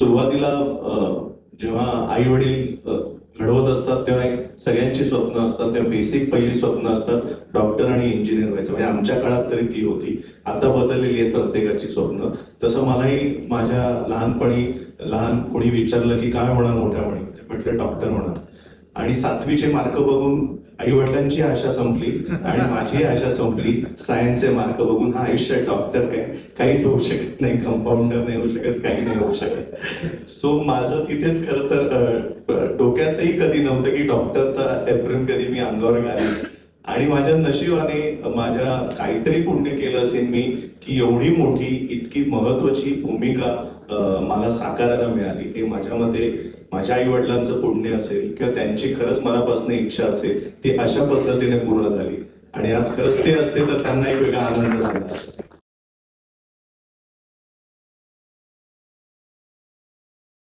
सुरुवातीला जेव्हा आई वडील घडवत असतात तेव्हा एक सगळ्यांची स्वप्न असतात, तेव्हा बेसिक पहिली स्वप्न असतात डॉक्टर आणि इंजिनियर व्हायचं. म्हणजे आमच्या काळात तरी ती होती, आता बदललेली आहेत प्रत्येकाची स्वप्न. तसं मलाही माझ्या लहान कोणी विचारलं की काय होणार मोठ्यापणी, म्हटलं डॉक्टर होणार. आणि 7वीचे मार्क बघून आई वडिलांची आशा संपली आणि माझी आशा संपली. सायन्सचे मार्क बघून हा आयुष्यात डॉक्टर काहीच होऊ शकत नाही, कंपाऊंडर नाही होऊ शकत, काही नाही होऊ शकत. सो माझं तिथेच खरं तर डोक्यातही कधी नव्हतं की डॉक्टरचा एप्रिल कधी मी अंगावर घालेन. आणि माझ्या नशिबाने माझ्या काहीतरी पुण्य केलं असेल मी की एवढी मोठी इतकी महत्वाची भूमिका मला साकारायला मिळाली. हे माझ्या मते माझ्या आई वडिलांचं पुण्य असेल किंवा त्यांची खरंच मनापासून इच्छा असेल ती अशा पद्धतीने पूर्ण झाली. आणि आज खरंच ते असते तर त्यांना एक वेगळा आनंद झाला असता.